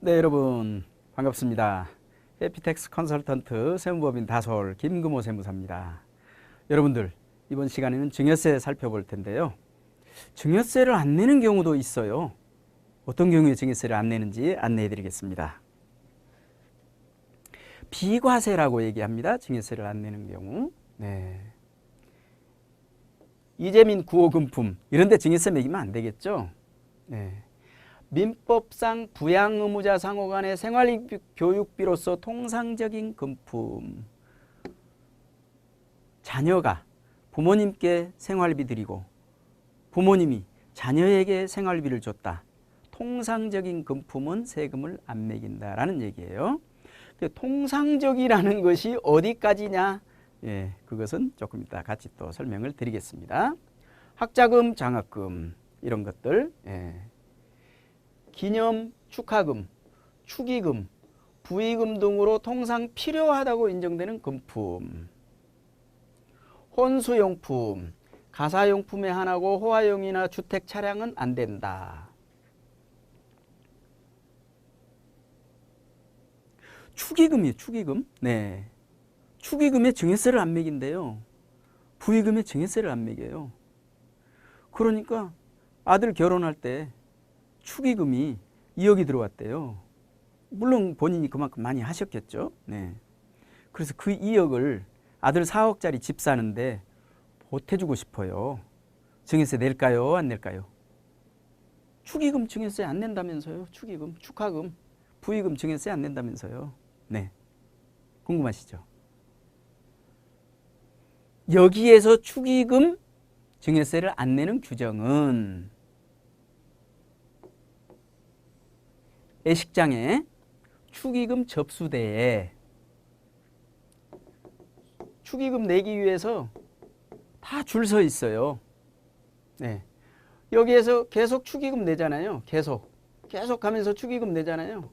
네, 여러분 반갑습니다. 해피텍스 컨설턴트 세무법인 다솔 김금호 세무사입니다. 여러분들 이번 시간에는 증여세 살펴볼 텐데요. 증여세를 안 내는 경우도 있어요. 어떤 경우에 증여세를 안 내는지 안내해 드리겠습니다. 비과세라고 얘기합니다. 증여세를 안 내는 경우. 네. 이재민 구호금품 이런 데 증여세 매기면 안 되겠죠. 네. 민법상 부양의무자 상호 간의 생활교육비로서 통상적인 금품. 자녀가 부모님께 생활비 드리고 부모님이 자녀에게 생활비를 줬다. 통상적인 금품은 세금을 안 매긴다라는 얘기예요. 통상적이라는 것이 어디까지냐? 예, 그것은 조금 이따 같이 또 설명을 드리겠습니다. 학자금, 장학금 이런 것들, 예. 기념, 축하금, 축의금, 부의금 등으로 통상 필요하다고 인정되는 금품. 혼수용품, 가사용품에 한하고 호화용이나 주택 차량은 안 된다. 축의금이에요, 축의금. 네. 축의금에 증여세를 안 매긴대요. 부의금에 증여세를 안 매겨요. 그러니까 아들 결혼할 때 축의금이 2억이 들어왔대요. 물론 본인이 그만큼 많이 하셨겠죠. 네. 그래서 그 2억을 아들 4억짜리 집 사는데 보태주고 싶어요. 증여세 낼까요? 안 낼까요? 축의금 증여세 안 낸다면서요. 축의금, 축하금, 부의금 증여세 안 낸다면서요. 네. 궁금하시죠? 여기에서 축의금 증여세를 안 내는 규정은 애식장에 축의금 접수대에 축의금 내기 위해서 다 줄 서 있어요. 네. 여기에서 계속 축의금 내잖아요. 계속 하면서 축의금 내잖아요.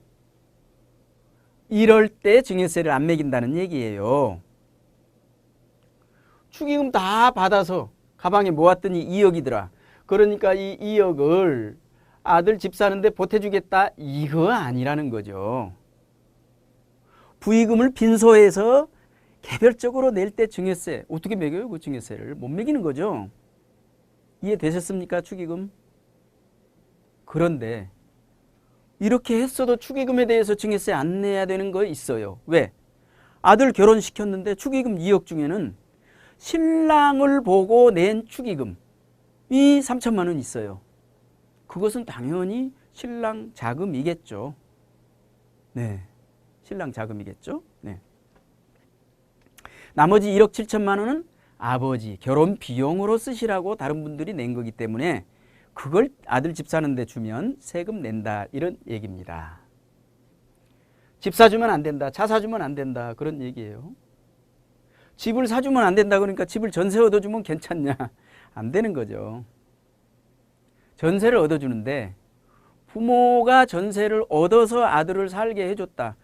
이럴 때 증여세를 안 매긴다는 얘기예요. 축의금 다 받아서 가방에 모았더니 2억이더라. 그러니까 이 2억을 아들 집 사는데 보태주겠다, 이거 아니라는 거죠. 부의금을 빈소에서 개별적으로 낼 때 증여세 어떻게 매겨요? 그 증여세를 못 매기는 거죠. 이해되셨습니까? 축의금. 그런데 이렇게 했어도 축의금에 대해서 증여세 안 내야 되는 거 있어요. 왜? 아들 결혼시켰는데 축의금 2억 중에는 신랑을 보고 낸 축의금이 3천만 원 있어요. 그것은 당연히 신랑 자금이겠죠. 네, 신랑 자금이겠죠. 네. 나머지 1억 7천만 원은 아버지 결혼 비용으로 쓰시라고 다른 분들이 낸 거기 때문에 그걸 아들 집 사는데 주면 세금 낸다, 이런 얘기입니다. 집 사주면 안 된다, 차 사주면 안 된다, 그런 얘기예요. 집을 사주면 안 된다 그러니까 집을 전세 얻어주면 괜찮냐? 안 되는 거죠. 전세를 얻어주는데 부모가 전세를 얻어서 아들을 살게 해줬다.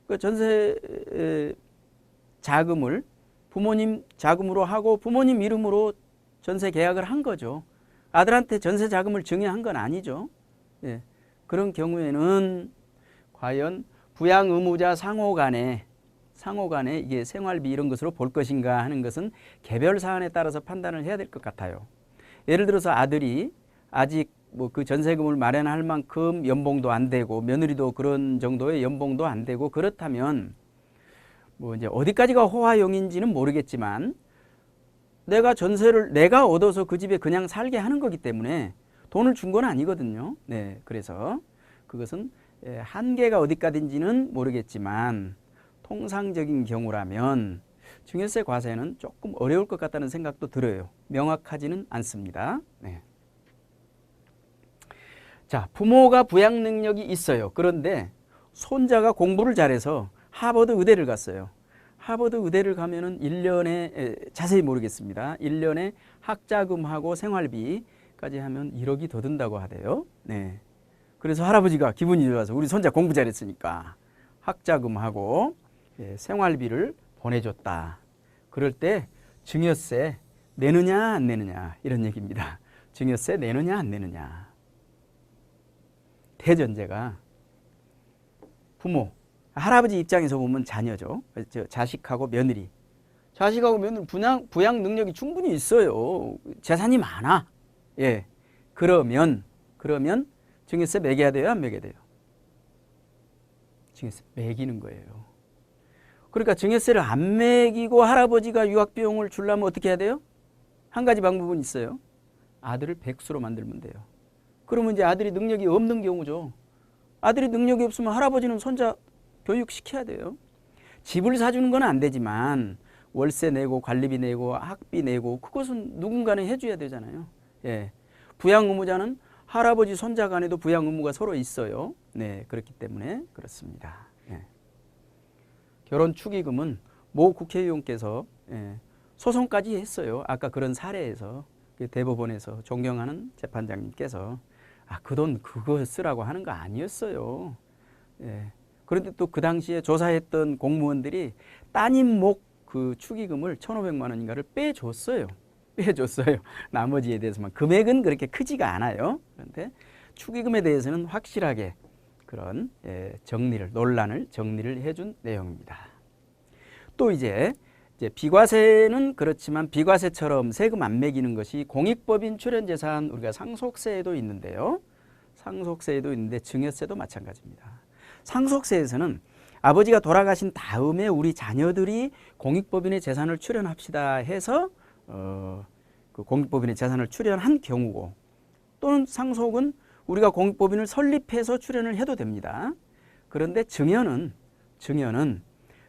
그 전세 자금을 부모님 자금으로 하고 부모님 이름으로 전세 계약을 한 거죠. 아들한테 전세 자금을 증여한 건 아니죠. 예. 그런 경우에는 과연 부양 의무자 상호 간에 이게 생활비 이런 것으로 볼 것인가 하는 것은 개별 사안에 따라서 판단을 해야 될 것 같아요. 예를 들어서 아들이 아직 뭐 그 전세금을 마련할 만큼 연봉도 안 되고 며느리도 그런 정도의 연봉도 안 되고 그렇다면 뭐 이제 어디까지가 호화용인지는 모르겠지만 내가 전세를 내가 얻어서 그 집에 그냥 살게 하는 거기 때문에 돈을 준 건 아니거든요. 네, 그래서 그것은 한계가 어디까지인지는 모르겠지만 통상적인 경우라면 증여세 과세는 조금 어려울 것 같다는 생각도 들어요. 명확하지는 않습니다. 네. 자, 부모가 부양 능력이 있어요. 그런데 손자가 공부를 잘해서 하버드 의대를 갔어요. 하버드 의대를 가면은 1년에 자세히 모르겠습니다. 1년에 학자금하고 생활비까지 하면 1억이 더 든다고 하대요. 네. 그래서 할아버지가 기분이 좋아서 우리 손자 공부 잘했으니까 학자금하고 생활비를 보내줬다. 그럴 때 증여세 내느냐 안 내느냐 이런 얘기입니다. 증여세 내느냐 안 내느냐. 대전제가 부모, 할아버지 입장에서 보면 자녀죠. 자식하고 며느리. 자식하고 며느리 부양 능력이 충분히 있어요. 재산이 많아. 예. 그러면 증여세 매겨야 돼요, 안 매겨야 돼요? 증여세 매기는 거예요. 그러니까 증여세를 안 매기고 할아버지가 유학비용을 주려면 어떻게 해야 돼요? 한 가지 방법은 있어요. 아들을 백수로 만들면 돼요. 그러면 이제 아들이 능력이 없는 경우죠. 아들이 능력이 없으면 할아버지는 손자 교육시켜야 돼요. 집을 사주는 건 안 되지만 월세 내고 관리비 내고 학비 내고 그것은 누군가는 해줘야 되잖아요. 예. 부양 의무자는 할아버지 손자 간에도 부양 의무가 서로 있어요. 네, 그렇기 때문에 그렇습니다. 예. 결혼 축의금은 모 국회의원께서 소송까지 했어요. 아까 그런 사례에서 대법원에서 존경하는 재판장님께서 그 돈 그거 쓰라고 하는 거 아니었어요. 예. 그런데 또 그 당시에 조사했던 공무원들이 따님 목 그 축의금을 1,500만 원인가를 빼줬어요. 나머지에 대해서만. 금액은 그렇게 크지가 않아요. 그런데 축의금에 대해서는 확실하게 그런 논란을 정리를 해준 내용입니다. 또 이제 비과세는 그렇지만 비과세처럼 세금 안 매기는 것이 공익법인 출연재산 우리가 상속세에도 있는데요. 상속세에도 있는데 증여세도 마찬가지입니다. 상속세에서는 아버지가 돌아가신 다음에 우리 자녀들이 공익법인의 재산을 출연합시다 해서 그 공익법인의 재산을 출연한 경우고, 또는 상속은 우리가 공익법인을 설립해서 출연을 해도 됩니다. 그런데 증여는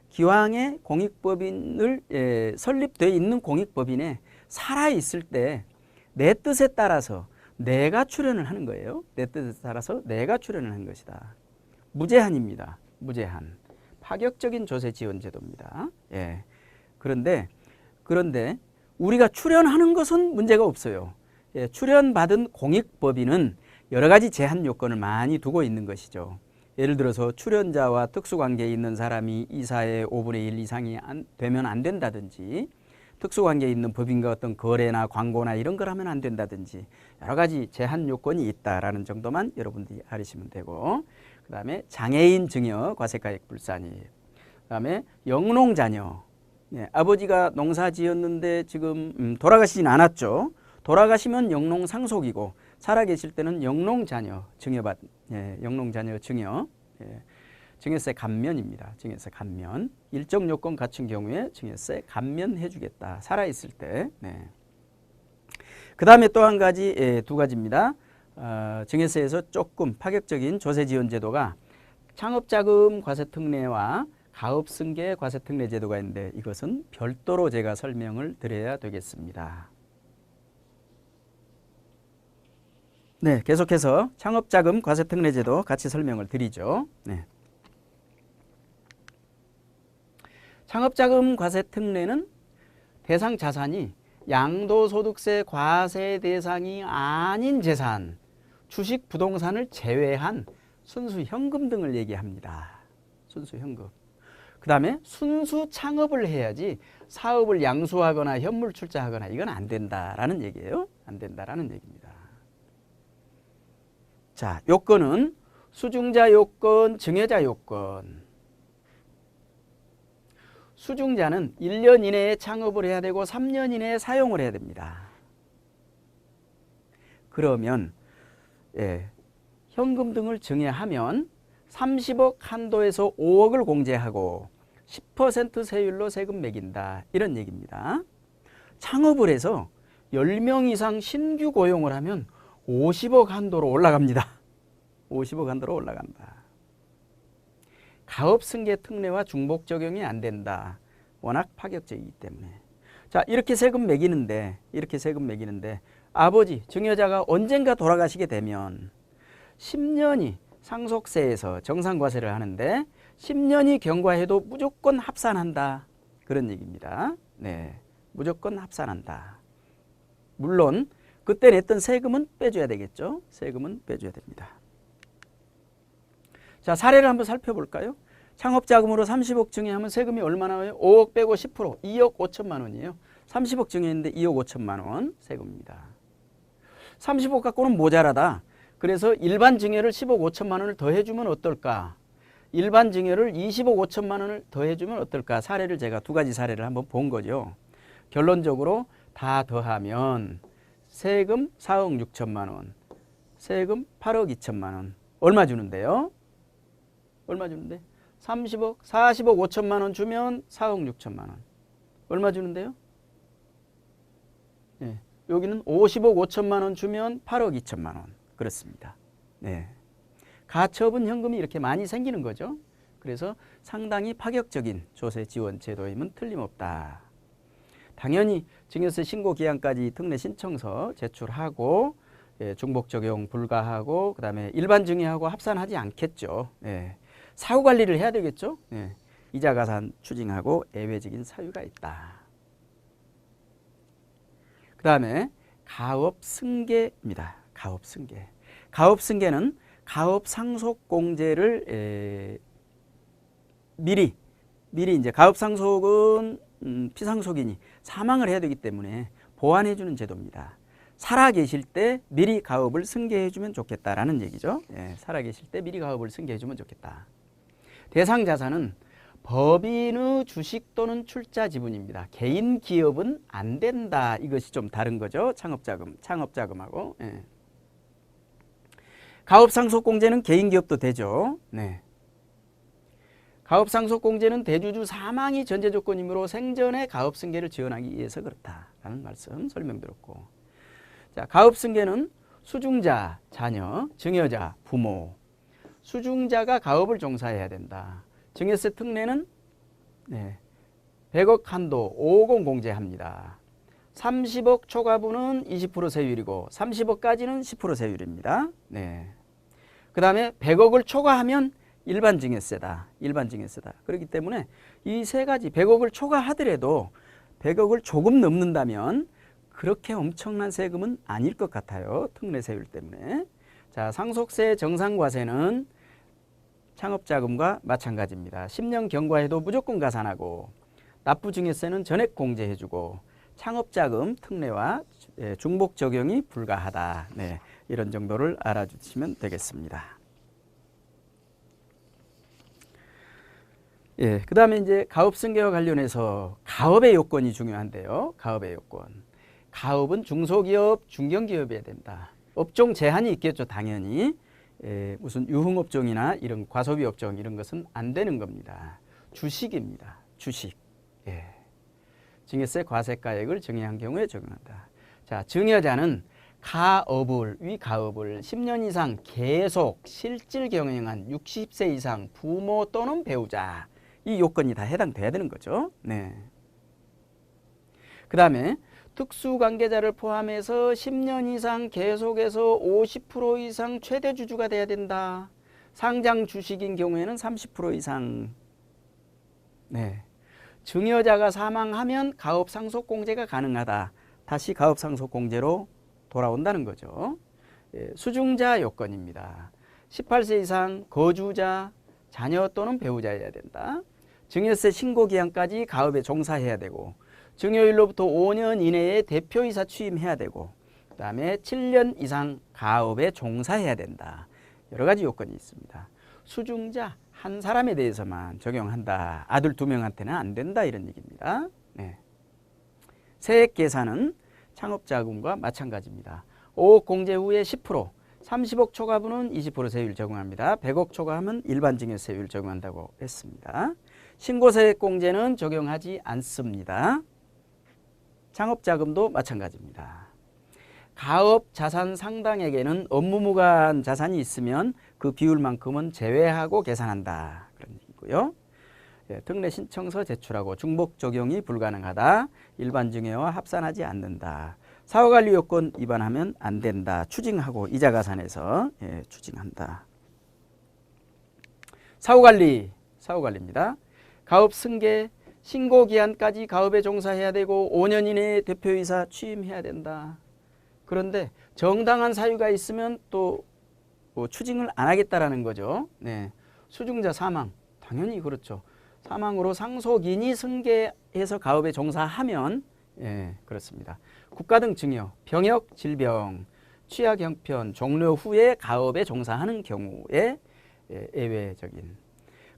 기왕에 공익법인을 설립되어 있는 공익법인에 살아있을 때 내 뜻에 따라서 내가 출연을 하는 거예요. 내 뜻에 따라서 내가 출연을 한 것이다. 무제한입니다. 무제한. 파격적인 조세 지원 제도입니다. 예. 그런데 우리가 출연하는 것은 문제가 없어요. 예, 출연받은 공익법인은 여러 가지 제한 요건을 많이 두고 있는 것이죠. 예를 들어서 출연자와 특수관계에 있는 사람이 이사의 5분의 1 이상이 되면 안 된다든지, 특수관계에 있는 법인과 어떤 거래나 광고나 이런 걸 하면 안 된다든지, 여러 가지 제한 요건이 있다라는 정도만 여러분들이 알으시면 되고, 그 다음에 장애인 증여 과세가액 불산이, 그 다음에 영농자녀, 아버지가 농사 지었는데 지금 돌아가시진 않았죠. 돌아가시면 영농상속이고 살아계실 때는 영농자녀 영농자녀 증여, 증여세 감면입니다. 증여세 감면. 일정 요건 갖춘 경우에 증여세 감면해 주겠다. 살아있을 때. 그 다음에 또 한 가지, 두 가지입니다. 증여세에서 조금 파격적인 조세지원 제도가 창업자금 과세특례와 가업승계 과세특례 제도가 있는데, 이것은 별도로 제가 설명을 드려야 되겠습니다. 네, 계속해서 창업자금 과세특례 제도 같이 설명을 드리죠. 네. 창업자금 과세특례는 대상 자산이 양도소득세 과세 대상이 아닌 재산, 주식, 부동산을 제외한 순수 현금 등을 얘기합니다. 순수 현금. 그 다음에 순수 창업을 해야지 사업을 양수하거나 현물 출자하거나 이건 안 된다라는 얘기예요. 안 된다라는 얘기입니다. 자, 요건은 수중자 요건, 증여자 요건. 수중자는 1년 이내에 창업을 해야 되고 3년 이내에 사용을 해야 됩니다. 그러면 현금 등을 증여하면 30억 한도에서 5억을 공제하고 10% 세율로 세금 매긴다, 이런 얘기입니다. 창업을 해서 10명 이상 신규 고용을 하면 50억 한도로 올라갑니다. 50억 한도로 올라간다. 가업승계 특례와 중복 적용이 안 된다. 워낙 파격적이기 때문에. 자, 이렇게 세금 매기는데 아버지, 증여자가 언젠가 돌아가시게 되면 10년이 상속세에서 정상과세를 하는데 10년이 경과해도 무조건 합산한다, 그런 얘기입니다. 네, 무조건 합산한다. 물론 그때 냈던 세금은 빼줘야 되겠죠. 세금은 빼줘야 됩니다. 자, 사례를 한번 살펴볼까요? 창업자금으로 30억 증여하면 세금이 얼마 나와요? 5억 빼고 10%, 2억 5천만 원이에요. 30억 증여했는데 2억 5천만 원 세금입니다. 30억 갖고는 모자라다. 그래서 일반 증여를 10억 5천만 원을 더 해주면 어떨까? 일반 증여를 20억 5천만 원을 더해주면 어떨까? 사례를 제가 두 가지 사례를 한번 본 거죠. 결론적으로 다 더하면 세금 4억 6천만 원, 세금 8억 2천만 원. 얼마 주는데요? 얼마 주는데? 40억 5천만 원 주면 4억 6천만 원. 얼마 주는데요? 네. 여기는 50억 5천만 원 주면 8억 2천만 원. 그렇습니다. 네. 가처분 현금이 이렇게 많이 생기는 거죠. 그래서 상당히 파격적인 조세 지원 제도임은 틀림없다. 당연히 증여세 신고 기한까지 특례 신청서 제출하고 중복 적용 불가하고 그다음에 일반 증여하고 합산하지 않겠죠. 사후 관리를 해야 되겠죠. 이자 가산 추징하고 예외적인 사유가 있다. 그다음에 가업 승계입니다. 가업 승계. 가업 승계는 가업 상속 공제를 미리 이제 가업 상속은 피상속인이 사망을 해야 되기 때문에 보완해 주는 제도입니다. 살아 계실 때 미리 가업을 승계해 주면 좋겠다라는 얘기죠. 살아 계실 때 미리 가업을 승계해 주면 좋겠다. 대상 자산은 법인의 주식 또는 출자 지분입니다. 개인 기업은 안 된다. 이것이 좀 다른 거죠. 창업자금하고. 가업상속공제는 개인 기업도 되죠. 가업상속공제는 대주주 사망이 전제 조건이므로 생전에 가업승계를 지원하기 위해서 그렇다라는 말씀 설명드렸고, 자, 가업승계는 수중자, 자녀, 증여자, 부모, 수중자가 가업을 종사해야 된다. 증여세 특례는 100억 한도 550 공제합니다. 30억 초과분은 20% 세율이고 30억까지는 10% 세율입니다. 그 다음에 100억을 초과하면 일반 증여세다. 일반 증여세다. 그렇기 때문에 이 세 가지 100억을 초과하더라도 100억을 조금 넘는다면 그렇게 엄청난 세금은 아닐 것 같아요. 특례 세율 때문에. 자, 상속세 정상과세는 창업자금과 마찬가지입니다. 10년 경과해도 무조건 가산하고 납부증여세는 전액 공제해주고 창업자금 특례와 중복 적용이 불가하다. 이런 정도를 알아주시면 되겠습니다. 그 다음에 이제 가업승계와 관련해서 가업의 요건이 중요한데요. 가업의 요건. 가업은 중소기업, 중견기업이어야 된다. 업종 제한이 있겠죠, 당연히. 무슨 유흥업종이나 이런 과소비 업종 이런 것은 안 되는 겁니다. 주식입니다. 주식. 증여세 과세가액을 증여한 경우에 적용한다. 자, 증여자는 가업을, 위가업을 10년 이상 계속 실질 경영한 60세 이상 부모 또는 배우자, 이 요건이 다 해당돼야 되는 거죠. 그 다음에 특수관계자를 포함해서 10년 이상 계속해서 50% 이상 최대 주주가 돼야 된다. 상장 주식인 경우에는 30% 이상. 증여자가 사망하면 가업상속공제가 가능하다. 다시 가업상속공제로 돌아온다는 거죠. 수중자 요건입니다. 18세 이상 거주자, 자녀 또는 배우자여야 된다. 증여세 신고기한까지 가업에 종사해야 되고 증여일로부터 5년 이내에 대표이사 취임해야 되고 그 다음에 7년 이상 가업에 종사해야 된다. 여러 가지 요건이 있습니다. 수중자 한 사람에 대해서만 적용한다. 아들 2명한테는 안 된다. 이런 얘기입니다. 세액 계산은 창업자금과 마찬가지입니다. 5억 공제 후에 10%, 30억 초과분은 20% 세율 적용합니다. 100억 초과하면 일반 증여세율 적용한다고 했습니다. 신고세액 공제는 적용하지 않습니다. 창업자금도 마찬가지입니다. 가업 자산 상당액에는 업무무관 자산이 있으면 그 비율만큼은 제외하고 계산한다. 그런 얘기고요. 특례 신청서 제출하고 중복 적용이 불가능하다. 일반 증여와 합산하지 않는다. 사후관리 요건 위반하면 안 된다. 추징하고 이자 가산해서 추징한다. 사후관리입니다. 가업 승계, 신고기한까지 가업에 종사해야 되고 5년 이내에 대표이사 취임해야 된다. 그런데 정당한 사유가 있으면 또 추징을 안 하겠다라는 거죠. 수중자 사망, 당연히 그렇죠. 사망으로 상속인이 승계해서 가업에 종사하면 그렇습니다. 국가 등 증여, 병역, 질병, 취약 형편 종료 후에 가업에 종사하는 경우에 예외적인.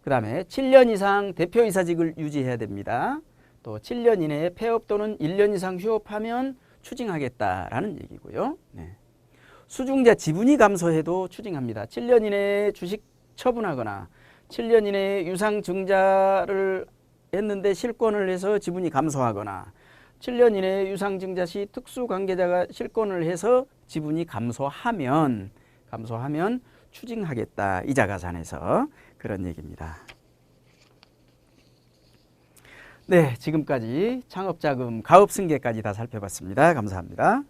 그 다음에 7년 이상 대표이사직을 유지해야 됩니다. 또 7년 이내에 폐업 또는 1년 이상 휴업하면 추징하겠다라는 얘기고요. 네. 수중자 지분이 감소해도 추징합니다. 7년 이내에 주식 처분하거나 7년 이내에 유상증자를 했는데 실권을 해서 지분이 감소하거나 7년 이내에 유상증자 시 특수관계자가 실권을 해서 지분이 감소하면 추징하겠다. 이자가산에서 그런 얘기입니다. 네, 지금까지 창업자금 가업승계까지 다 살펴봤습니다. 감사합니다.